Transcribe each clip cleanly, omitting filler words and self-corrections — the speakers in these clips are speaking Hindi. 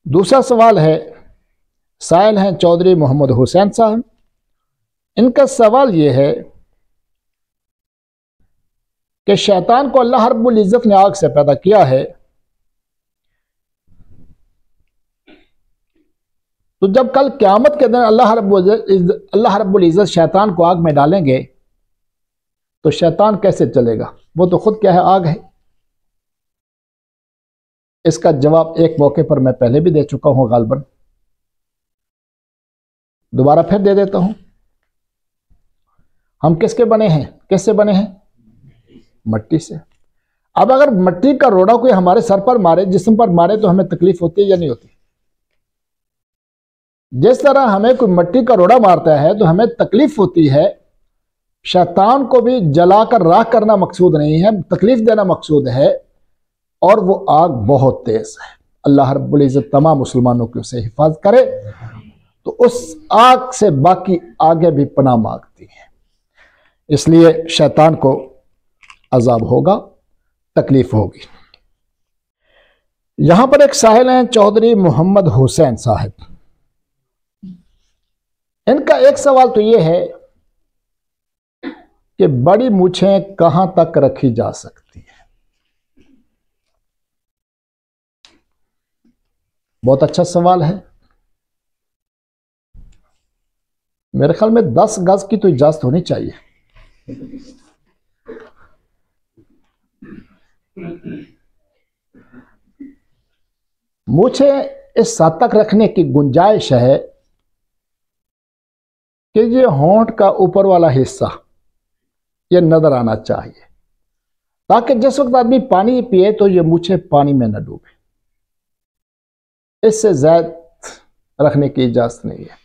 दूसरा सवाल है, साइल हैं चौधरी मोहम्मद हुसैन साहब। इनका सवाल यह है कि शैतान को अल्लाह रब्बुल इज़्ज़त ने आग से पैदा किया है, तो जब कल क़यामत के दिन अल्लाह रब्बुल इज़्ज़त शैतान को आग में डालेंगे तो शैतान कैसे चलेगा? वो तो खुद क्या है, आग है। इसका जवाब एक मौके पर मैं पहले भी दे चुका हूं, गालबन दोबारा फिर दे देता हूं। हम किसके बने हैं, किससे बने हैं? मट्टी से। अब अगर मट्टी का रोड़ा कोई हमारे सर पर मारे, जिस्म पर मारे, तो हमें तकलीफ होती है या नहीं होती? जिस तरह हमें कोई मट्टी का रोड़ा मारता है तो हमें तकलीफ होती है, शैतान को भी जलाकर राख करना मकसूद नहीं है, तकलीफ देना मकसूद है। और वो आग बहुत तेज है। अल्लाह रब्बुल इज़्ज़त तमाम मुसलमानों की उसे हिफाजत करे। तो उस आग से बाकी आगे भी पनाह मांगती है, इसलिए शैतान को अजाब होगा, तकलीफ होगी। यहां पर एक साहिल हैं चौधरी मोहम्मद हुसैन साहब। इनका एक सवाल तो यह है कि बड़ी मूछें कहां तक रखी जा सकती है? बहुत अच्छा सवाल है। मेरे ख्याल में 10 गज की तो इजाजत होनी चाहिए। मूछें इस हद तक रखने की गुंजाइश है कि ये होंठ का ऊपर वाला हिस्सा ये नजर आना चाहिए, ताकि जिस वक्त आदमी पानी पिए तो ये मूछें पानी में न डूबे। इससे ज्यादा रखने की इजाजत नहीं है।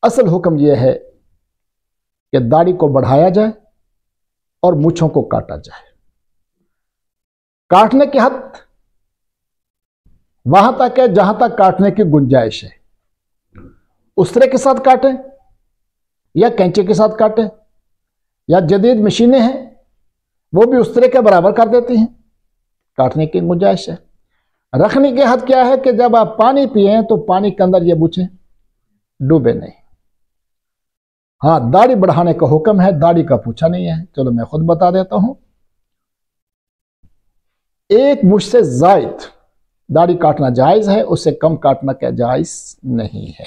असल हुक्म यह है कि दाढ़ी को बढ़ाया जाए और मूछों को काटा जाए। काटने की हद वहां तक है जहां तक काटने की गुंजाइश है। उस्तरे के साथ काटें या कैंची के साथ काटें, या जदीद मशीनें हैं वो भी उस्तरे के बराबर कर देती हैं, काटने की गुंजाइश है। रखने की हद क्या है कि जब आप पानी पिए तो पानी के अंदर ये मूछें डूबे नहीं। हाँ, दाढ़ी बढ़ाने का हुक्म है, दाढ़ी का पूछा नहीं है। चलो मैं खुद बता देता हूं। एक मुझ से जायद दाढ़ी काटना जायज है, उससे कम काटना क्या जायज नहीं है।